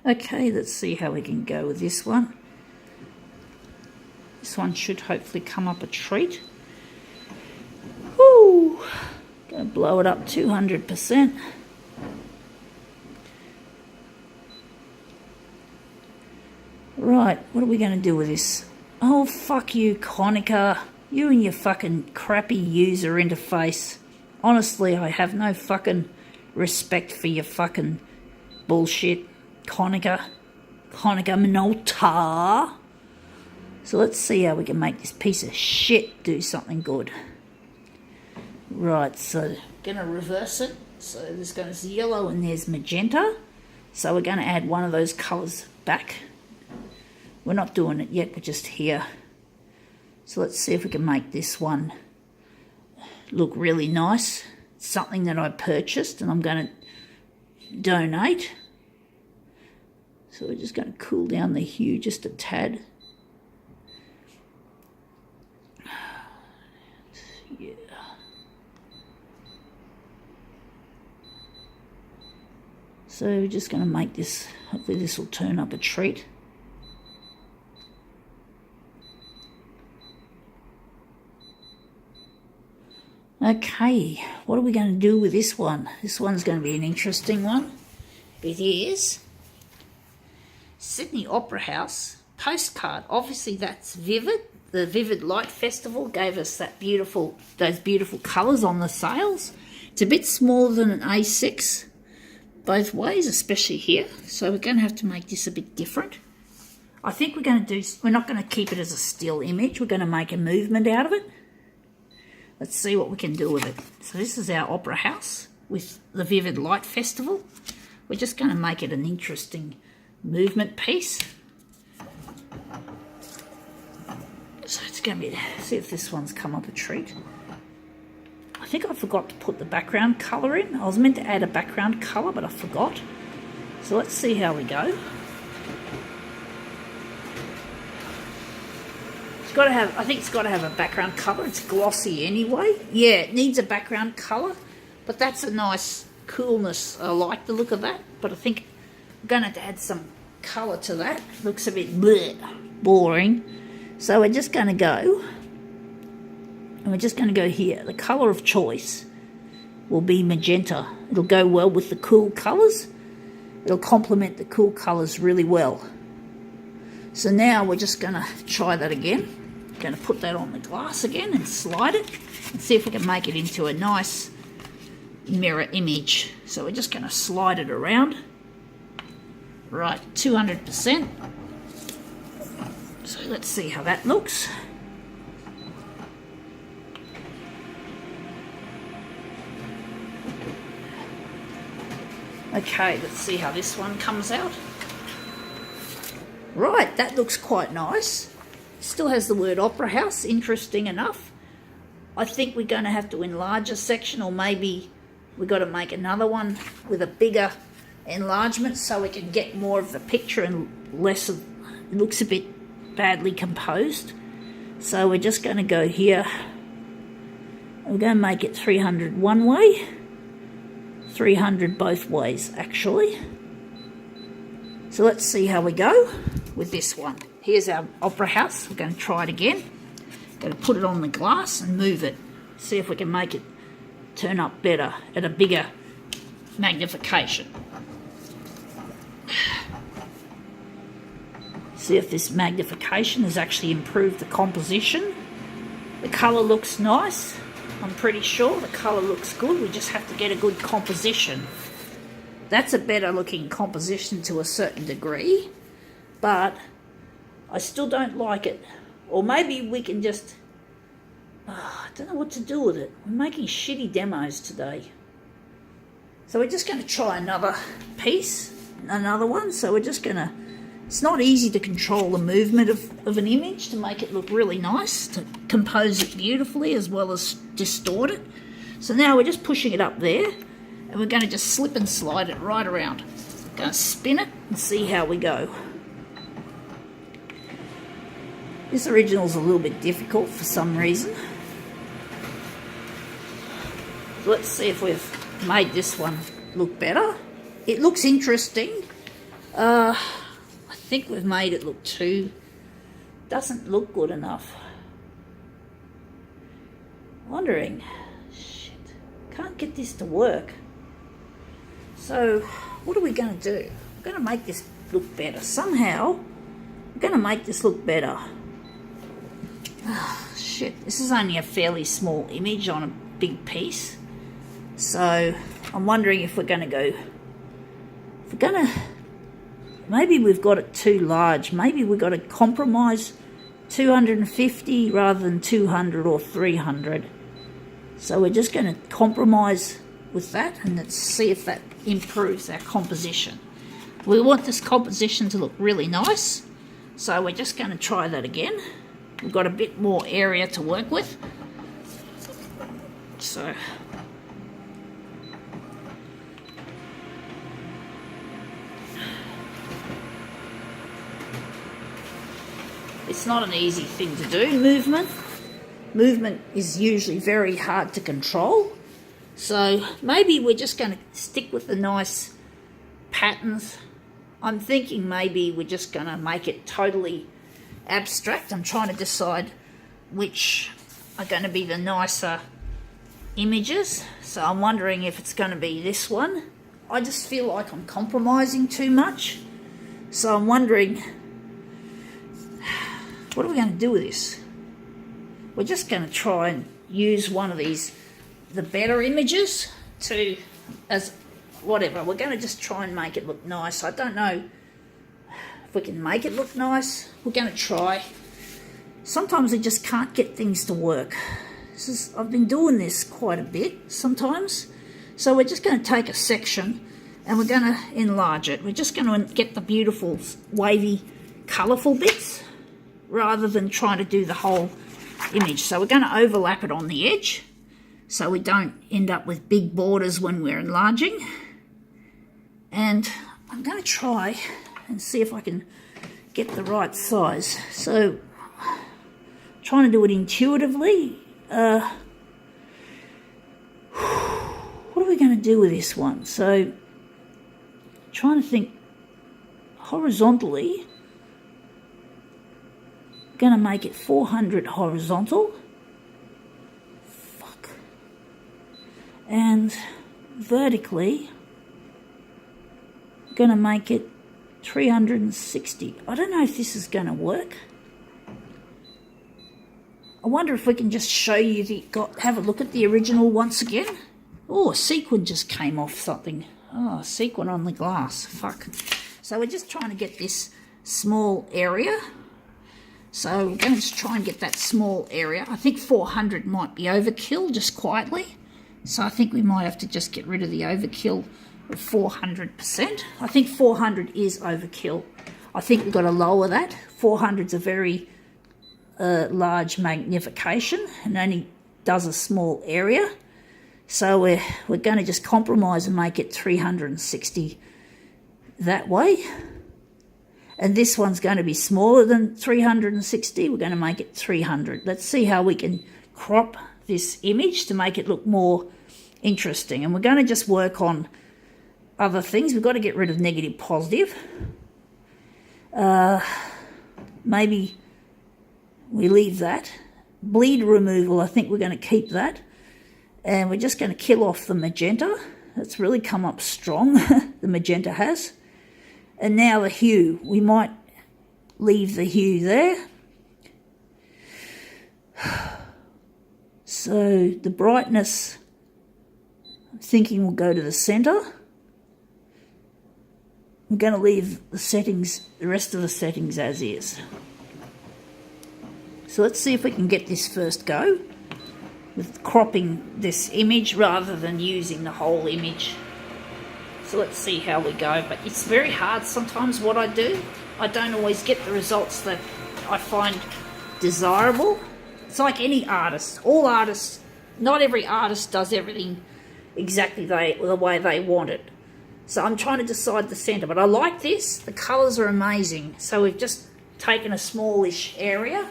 Okay, let's see how we can go with this one. This one should hopefully come up a treat. Woo! Gonna blow it up 200%. Right, what are we gonna do with this? Oh, fuck you, Konica. You and your fucking crappy user interface. Honestly, I have no fucking respect for your fucking bullshit, Konica Minolta. So let's see how we can make this piece of shit do something good. Right, so gonna reverse it. So there's yellow and there's magenta. So we're gonna add one of those colours back. We're not doing it yet, we're just here. So let's see if we can make this one look really nice. It's something that I purchased and I'm going to donate. So we're just going to cool down the hue just a tad. Yeah. So we're just going to make this, hopefully this will turn up a treat. Okay, what are we going to do with this one? This one's going to be an interesting one. It is Sydney Opera House Postcard. Obviously that's Vivid. The Vivid Light Festival gave us those beautiful colours on the sails. It's a bit smaller than an A6 both ways, especially here. So we're going to have to make this a bit different. I think we're not going to keep it as a still image. We're going to make a movement out of it. Let's see what we can do with it. So this is our opera house with the Vivid Light Festival. We're just going to make it an interesting movement piece. So it's going to be, see if this one's come up a treat. I think I forgot to put the background colour in. I was meant to add a background colour, but I forgot. So let's see how we go. I think it's got to have a background colour. It's glossy anyway. Yeah, it needs a background colour, but that's a nice coolness. I like the look of that, but I think I'm going to have to add some colour to that. Looks a bit bleh, boring. So we're just going to go, and we're just going to go here. The colour of choice will be magenta. It'll go well with the cool colours. It'll complement the cool colours really well. So now we're just going to try that again. Going to put that on the glass again and slide it and see if we can make it into a nice mirror image. So we're just going to slide it around. Right, 200%. So let's see how that looks. Okay, let's see how this one comes out. Right, that looks quite nice. Still has the word Opera House, interesting enough. I think we're going to have to enlarge a section, or maybe we've got to make another one with a bigger enlargement so we can get more of the picture and less of, it looks a bit badly composed. So we're just going to go here. We're going to make it 300 one way, 300 both ways actually. So let's see how we go with this one. Here's our opera house. We're going to try it again. Going to put it on the glass and move it. See if we can make it turn up better at a bigger magnification. See if this magnification has actually improved the composition. The colour looks nice. I'm pretty sure the colour looks good. We just have to get a good composition. That's a better looking composition to a certain degree, but I still don't like it. Or maybe we can just, I don't know what to do with it. We're making shitty demos today. So we're just going to try another piece, another one. So we're just going to, it's not easy to control the movement of an image to make it look really nice, to compose it beautifully as well as distort it. So now we're just pushing it up there and we're going to just slip and slide it right around. We're going to spin it and see how we go. This original's a little bit difficult for some reason. Let's see if we've made this one look better. It looks interesting. I think we've made it look doesn't look good enough. Wondering, shit, can't get this to work. So what are we going to do? We're going to make this look better. Somehow, we're going to make this look better. Oh, shit, this is only a fairly small image on a big piece. So I'm wondering if we're going to go, maybe we've got it too large. Maybe we've got to compromise 250 rather than 200 or 300. So we're just going to compromise with that, and let's see if that improves our composition. We want this composition to look really nice, so we're just going to try that again. We've got a bit more area to work with. So it's not an easy thing to do, movement. Movement is usually very hard to control. So maybe we're just going to stick with the nice patterns. I'm thinking maybe we're just going to make it totally abstract. I'm trying to decide which are going to be the nicer images. So I'm wondering if it's going to be this one. I just feel like I'm compromising too much. So I'm wondering, what are we going to do with this? We're just going to try and use one of these, the better images, as whatever. We're going to just try and make it look nice. I don't know if we can make it look nice. We're going to try. Sometimes I just can't get things to work. I've been doing this quite a bit sometimes. So we're just going to take a section and we're going to enlarge it. We're just going to get the beautiful, wavy, colourful bits rather than trying to do the whole image. So we're going to overlap it on the edge so we don't end up with big borders when we're enlarging. And I'm going to try and see if I can get the right size. So trying to do it intuitively. What are we going to do with this one? So trying to think horizontally. Going to make it 400 horizontal. Fuck. And vertically, going to make it 360. I don't know if this is going to work. I wonder if we can just show you have a look at the original once again. Oh, a sequin just came off something. Oh, a sequin on the glass. Fuck. So we're just trying to get this small area. So we're going to try and get that small area. I think 400 might be overkill, just quietly. So I think we might have to just get rid of the overkill of 400%. I think 400 is overkill. I think we've got to lower that. 400 is a very large magnification and only does a small area. So we're going to just compromise and make it 360 that way. And this one's going to be smaller than 360. We're going to make it 300. Let's see how we can crop this image to make it look more interesting. And we're going to just work on other things. We've got to get rid of negative, positive. Maybe we leave that. Bleed removal, I think we're going to keep that. And we're just going to kill off the magenta. That's really come up strong, the magenta has. And now the hue. We might leave the hue there. So the brightness, I'm thinking we'll go to the centre. I'm going to leave the settings, the rest of the settings as is. So let's see if we can get this first go with cropping this image rather than using the whole image. So let's see how we go. But it's very hard sometimes what I do. I don't always get the results that I find desirable. It's like any artist. All artists, not every artist does everything exactly the way they want it. So I'm trying to decide the centre. But I like this. The colours are amazing. So we've just taken a smallish area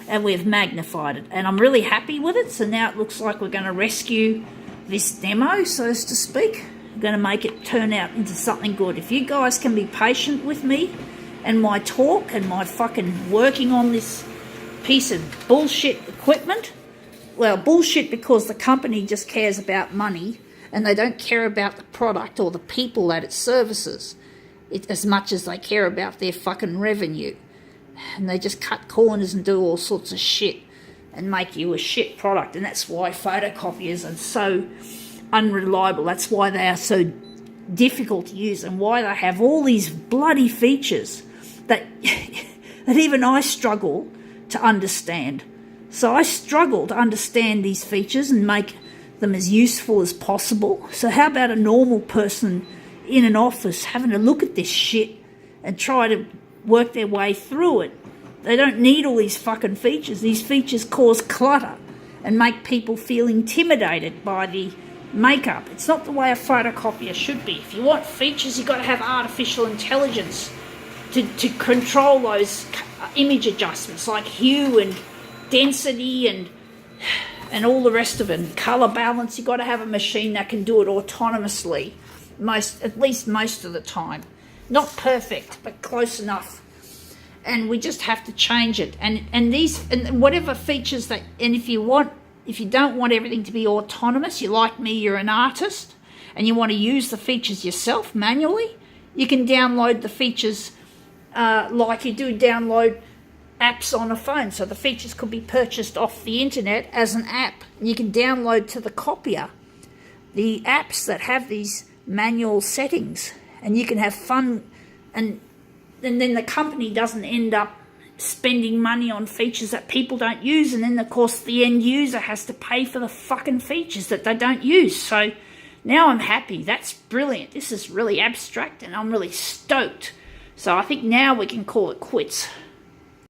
and we've magnified it. And I'm really happy with it. So now it looks like we're going to rescue this demo, so to speak. I'm going to make it turn out into something good. If you guys can be patient with me and my talk and my fucking working on this piece of bullshit equipment, well, bullshit because the company just cares about money and they don't care about the product or the people that it services as much as they care about their fucking revenue. And they just cut corners and do all sorts of shit and make you a shit product. And that's why photocopiers are so unreliable. That's why they are so difficult to use and why they have all these bloody features that that even I struggle to understand. So I struggle to understand these features and make them as useful as possible. So how about a normal person in an office having a look at this shit and try to work their way through it? They don't need all these fucking features. These features cause clutter and make people feel intimidated by the makeup. It's not the way a photocopier should be. If you want features, you've got to have artificial intelligence to control those image adjustments like hue and density and all the rest of it. And colour balance, you've got to have a machine that can do it autonomously, at least most of the time. Not perfect, but close enough. And we just have to change it. And whatever features that, and if you don't want everything to be autonomous, you're like me, you're an artist, and you want to use the features yourself manually, you can download the features like you do download apps on a phone. So the features could be purchased off the internet as an app. And you can download to the copier the apps that have these manual settings, and you can have fun, and then the company doesn't end up spending money on features that people don't use, and then of course the end user has to pay for the fucking features that they don't use. So now I'm happy. That's brilliant. This is really abstract and I'm really stoked. So I think now we can call it quits.